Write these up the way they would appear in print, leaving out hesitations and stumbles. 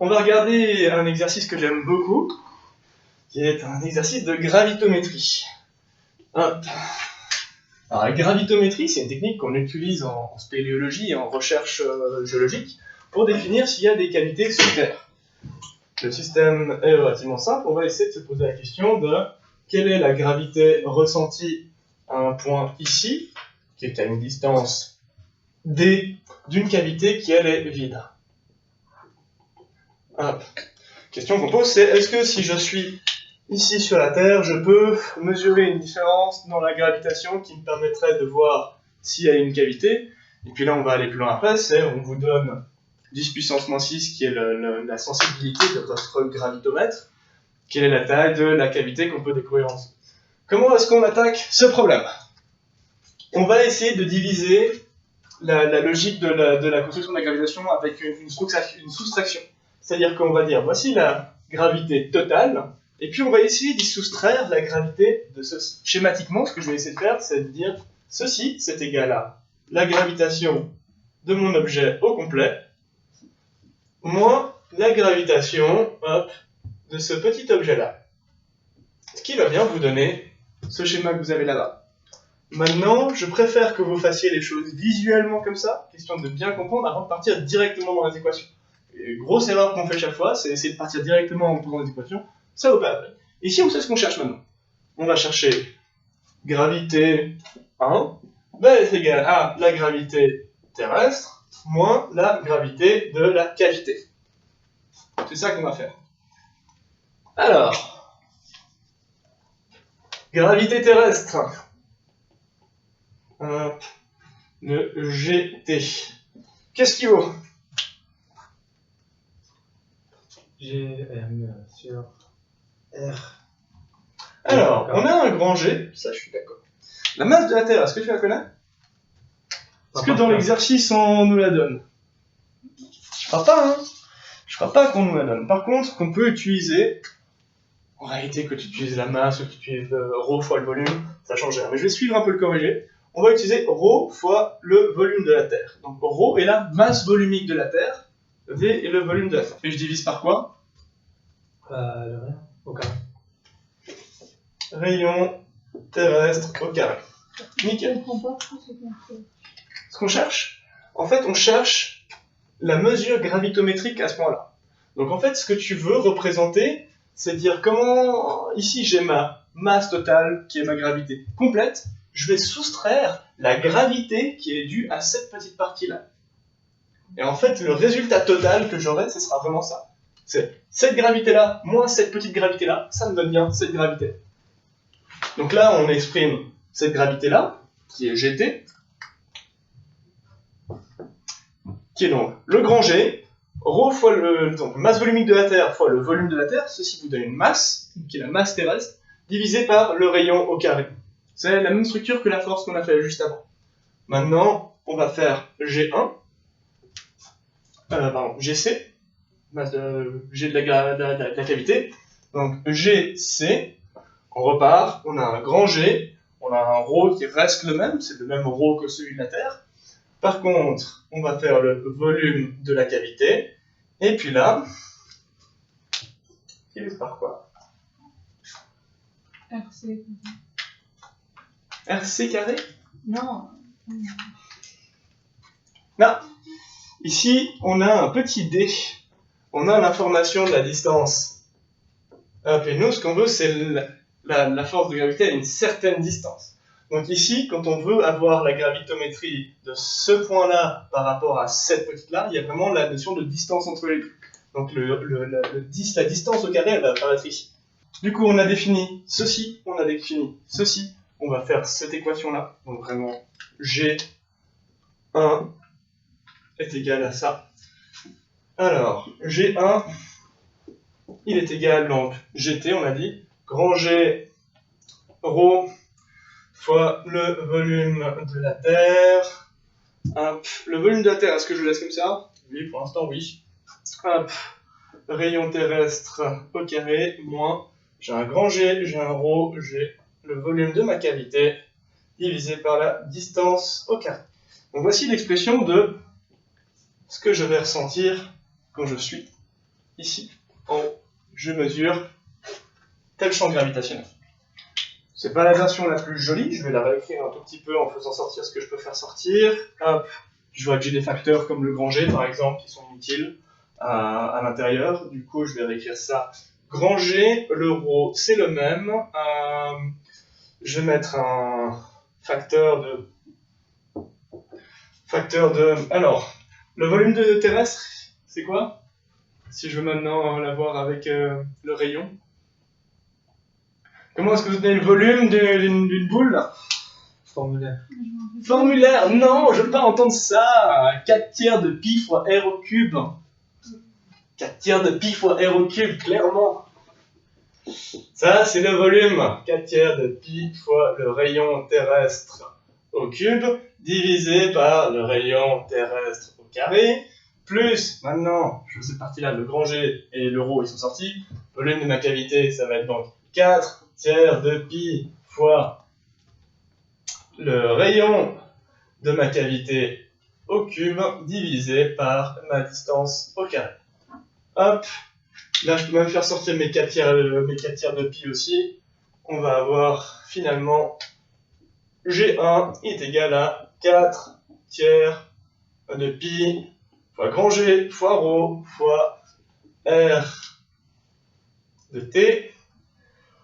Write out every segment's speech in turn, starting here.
on va regarder un exercice que j'aime beaucoup, qui est un exercice de gravitométrie. Hop. Alors, la gravitométrie, c'est une technique qu'on utilise en spéléologie et en recherche géologique pour définir s'il y a des cavités sous terre. Le système est relativement simple, on va essayer de se poser la question de quelle est la gravité ressentie à un point ici, qui est à une distance d d'une cavité qui elle est vide. Hop. Question qu'on pose, c'est est-ce que si je suis ici sur la Terre, je peux mesurer une différence dans la gravitation qui me permettrait de voir s'il y a une cavité. Et puis là, on va aller plus loin après, c'est on vous donne 10 puissance moins 6 qui est la sensibilité de votre gravitomètre. Quelle est la taille de la cavité qu'on peut découvrir en dessous. Comment est-ce qu'on attaque ce problème? On va essayer de diviser la logique de la construction de la gravitation avec une soustraction. C'est-à-dire qu'on va dire, voici la gravité totale, et puis on va essayer d'y soustraire la gravité de ceci. Schématiquement, ce que je vais essayer de faire, c'est de dire, ceci, c'est égal à la gravitation de mon objet au complet, moins la gravitation, hop, de ce petit objet-là. Ce qui va bien vous donner ce schéma que vous avez là-bas. Maintenant, je préfère que vous fassiez les choses visuellement comme ça, question de bien comprendre avant de partir directement dans les équations. Et grosse erreur qu'on fait chaque fois, c'est essayer de partir directement en posant des équations, ça vaut pas la peine. Ici, on sait ce qu'on cherche maintenant. On va chercher gravité 1, est égal à la gravité terrestre, moins la gravité de la cavité. C'est ça qu'on va faire. Alors, gravité terrestre. Le GT. Qu'est-ce qu'il vaut? GM sur R. Alors, on a un grand G, ça je suis d'accord. La masse de la Terre, est-ce que tu la connais? Est-ce que dans l'exercice on nous la donne? Je crois pas, hein. Je crois pas qu'on nous la donne. Par contre, qu'on peut utiliser, en réalité, que tu utilises la masse ou que tu utilises ρ fois le volume, ça change rien. Mais je vais suivre un peu le corrigé. On va utiliser ρ fois le volume de la Terre. Donc ρ est la masse volumique de la Terre, V est le volume de la Terre. Et je divise par quoi? Le rayon au carré. Rayon terrestre au carré. Nickel. Ce qu'on cherche? En fait, on cherche la mesure gravitométrique à ce point-là. Donc en fait, ce que tu veux représenter, c'est dire comment, ici j'ai ma masse totale, qui est ma gravité complète, je vais soustraire la gravité qui est due à cette petite partie-là. Et en fait, le résultat total que j'aurai, ce sera vraiment ça. C'est cette gravité-là, moins cette petite gravité-là, ça me donne bien cette gravité. Donc là, on exprime cette gravité-là, qui est GT, qui est donc le grand G, ρ fois donc masse volumique de la Terre fois le volume de la Terre, ceci vous donne une masse, qui est la masse terrestre, divisée par le rayon au carré. C'est la même structure que la force qu'on a fait juste avant. Maintenant, on va faire G1, GC, masse de G de la cavité, donc GC, on repart, on a un grand G, on a un ρ qui reste le même, c'est le même ρ que celui de la Terre. Par contre, on va faire le volume de la cavité, et puis là, divise par quoi? RC. RC carré? Non. Non. Ici, on a un petit d. On a l'information de la distance. Et nous, ce qu'on veut, c'est la force de gravité à une certaine distance. Donc ici, quand on veut avoir la gravitométrie de ce point-là par rapport à cette petite-là, il y a vraiment la notion de distance entre les deux. Donc la distance au carré, elle va apparaître ici. Du coup, on a défini ceci, on a défini ceci. On va faire cette équation-là. Donc vraiment, G1 est égal à ça. Alors, G1, il est égal, donc, GT, on a dit, grand G, ρ, fois le volume de la Terre. Hop. Le volume de la Terre, est-ce que je le laisse comme ça? Oui, pour l'instant, oui. Hop. Rayon terrestre au carré, moins, j'ai un grand G, j'ai un ρ, j'ai le volume de ma cavité, divisé par la distance au carré. Donc voici l'expression de ce que je vais ressentir quand je suis ici, en haut, je mesure tel champ gravitationnel. C'est pas la version la plus jolie, je vais la réécrire un tout petit peu en faisant sortir ce que je peux faire sortir. Hop, je vois que j'ai des facteurs comme le grand G par exemple qui sont inutiles à l'intérieur. Du coup, je vais réécrire ça. Grand G, le ρ, c'est le même. Je vais mettre un facteur de... Alors, le volume de terrestre, c'est quoi? Si je veux maintenant l'avoir avec le rayon. Comment est-ce que vous tenez le volume d'une boule? Formulaire. Formulaire? Non, je veux pas entendre ça. 4 tiers de pi fois r au cube. 4 tiers de pi fois r au cube, clairement. Ça, c'est le volume. 4 tiers de pi fois le rayon terrestre au cube, divisé par le rayon terrestre au carré, plus, maintenant, je fais cette partie-là, le grand G et le ρ, ils sont sortis. Volume de ma cavité, ça va être donc 4 tiers de pi fois le rayon de ma cavité au cube, divisé par ma distance au carré. Hop, là je peux même faire sortir mes 4 tiers de pi aussi. On va avoir finalement G1 est égal à 4 tiers de pi fois grand G fois ρ fois R de T.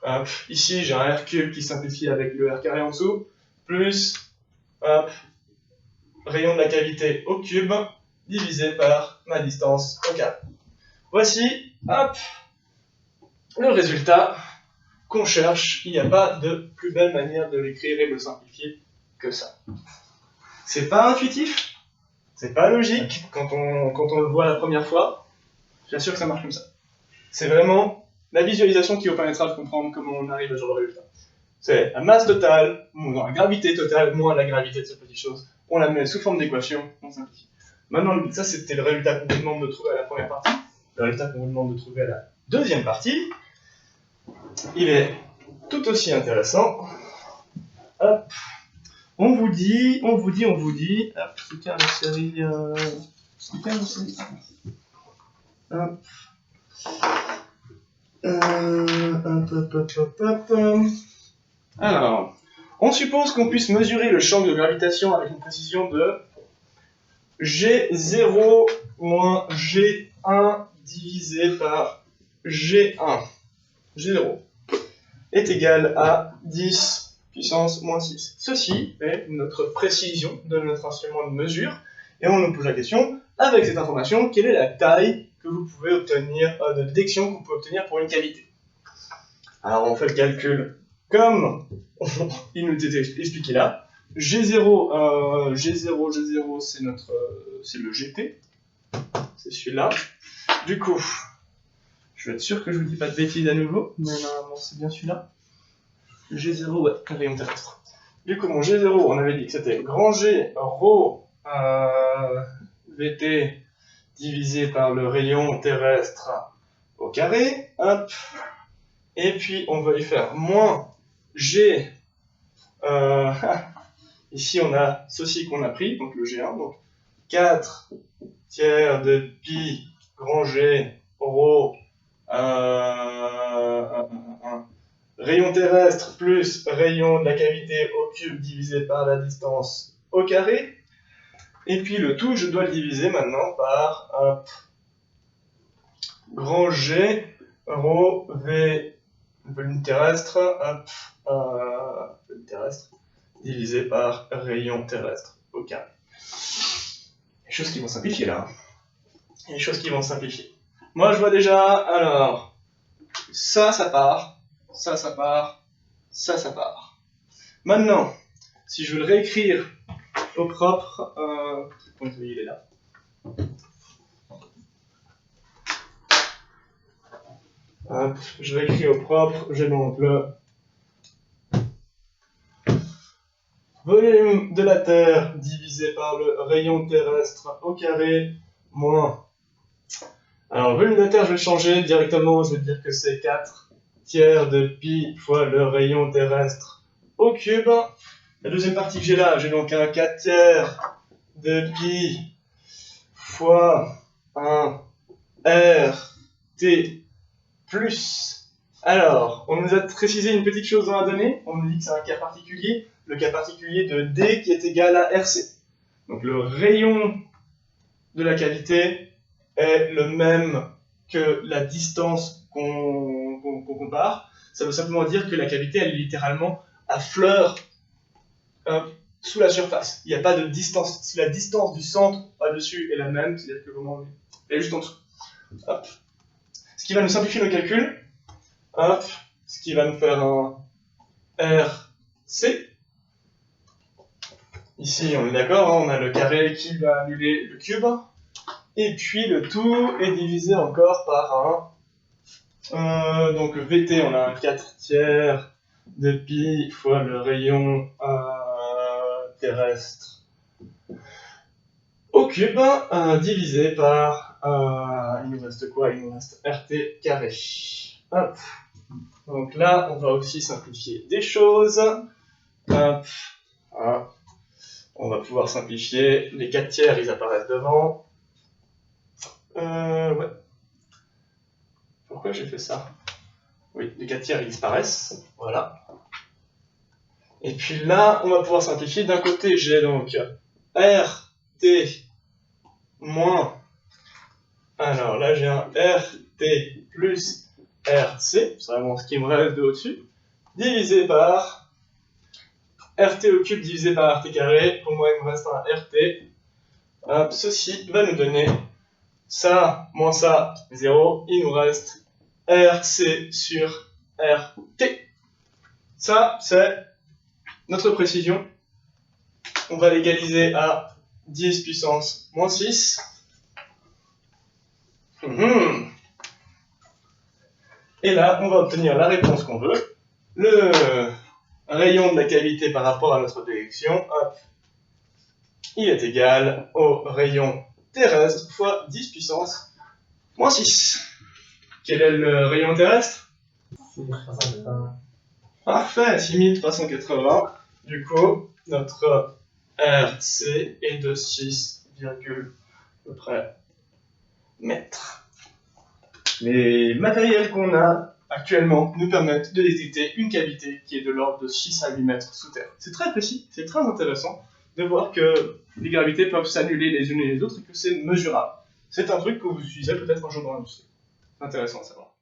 Hop, ici j'ai un R cube qui simplifie avec le R carré en dessous, plus hop, rayon de la cavité au cube divisé par ma distance au carré. Voici, hop, le résultat qu'on cherche. Il n'y a pas de plus belle manière de l'écrire et de le simplifier que ça. C'est pas intuitif, c'est pas logique quand on le voit la première fois. J'assure que ça marche comme ça. C'est vraiment la visualisation qui vous permettra de comprendre comment on arrive à ce genre de résultat. C'est la masse totale, moins la gravité totale, moins la gravité de cette petite chose. On la met sous forme d'équation, on simplifie. Maintenant, ça c'était le résultat qu'on vous demande de trouver à la première partie. Le résultat qu'on vous demande de trouver à la deuxième partie, il est tout aussi intéressant. Hop. On vous dit, hop, c'est quelle série, hop. Alors, on suppose qu'on puisse mesurer le champ de gravitation avec une précision de G0 moins G1 divisé par G1. G0 est égal à 10 puissance moins 6. Ceci est notre précision de notre instrument de mesure. Et on nous pose la question, avec cette information, quelle est la taille que vous pouvez obtenir, de détection que vous pouvez obtenir pour une cavité? Alors on fait le calcul comme il nous était expliqué là. G0, c'est le GT. C'est celui-là. Du coup, je vais être sûr que je vous dis pas de bêtises à nouveau, mais normalement c'est bien celui-là. G0, ouais, rayon terrestre. Du coup, mon G0, on avait dit que c'était grand G ρ VT divisé par le rayon terrestre au carré. Hop. Et puis, on va y faire moins G. Ici, on a ceci qu'on a pris, donc le G1. Donc 4 tiers de pi grand G ρ rayon terrestre plus rayon de la cavité au cube divisé par la distance au carré. Et puis le tout, je dois le diviser maintenant par grand G ρ V volume terrestre, volume terrestre divisé par rayon terrestre au carré. Les choses qui vont simplifier là. Les choses qui vont simplifier. Moi je vois déjà, alors, ça part, ça part, ça part. Maintenant, si je veux le réécrire au propre, il est là. Hop, je réécris au propre, j'ai donc le volume de la Terre divisé par le rayon terrestre au carré moins. Alors, le volume de la Terre, je vais changer directement, je vais dire que c'est 4 tiers de pi fois le rayon terrestre au cube. La deuxième partie que j'ai là, j'ai donc un 4 tiers de pi fois un R T plus... Alors, on nous a précisé une petite chose dans la donnée, on nous dit que c'est un cas particulier, le cas particulier de D qui est égal à RC. Donc le rayon de la cavité est le même que la distance qu'on compare. Ça veut simplement dire que la cavité, elle est littéralement à fleur sous la surface. Il n'y a pas de distance. Si la distance du centre au-dessus est la même, c'est-à-dire que vraiment, elle est juste en dessous. Hop. Ce qui va nous simplifier nos calculs. Hop. Ce qui va nous faire un RC. Ici, on est d'accord, hein, on a le carré qui va annuler le cube. Et puis le tout est divisé encore par un... donc VT, on a un 4 tiers de pi fois le rayon terrestre au cube, divisé par... il nous reste quoi? Il nous reste RT carré. Hop. Donc là, on va aussi simplifier des choses. Hop. Hop. On va pouvoir simplifier. Les 4 tiers, ils apparaissent devant. Ouais. Pourquoi j'ai fait ça? Oui, les 4 tiers, ils disparaissent. Voilà. Et puis là, on va pouvoir simplifier. D'un côté, j'ai donc RT moins... Alors là, j'ai un RT plus RC, c'est vraiment ce qui me reste de au-dessus, divisé par RT au cube divisé par RT carré. Pour moi, il me reste un RT. Ceci va nous donner ça moins ça, 0. Il nous reste RC sur RT. Ça, c'est notre précision. On va l'égaliser à 10 puissance moins 6. Et là, on va obtenir la réponse qu'on veut. Le rayon de la cavité par rapport à notre direction, hop, il est égal au rayon terrestre fois 10 puissance moins 6. Quel est le rayon terrestre? 6380. Parfait, 6380. Du coup, notre RC est de 6, à peu près mètres. Les matériels qu'on a actuellement nous permettent de détecter une cavité qui est de l'ordre de 6 à 8 mètres sous terre. C'est très précis, c'est très intéressant de voir que les gravités peuvent s'annuler les unes et les autres et que c'est mesurable. C'est un truc que vous utilisez peut-être un jour dans l'industrie. C'est intéressant à savoir.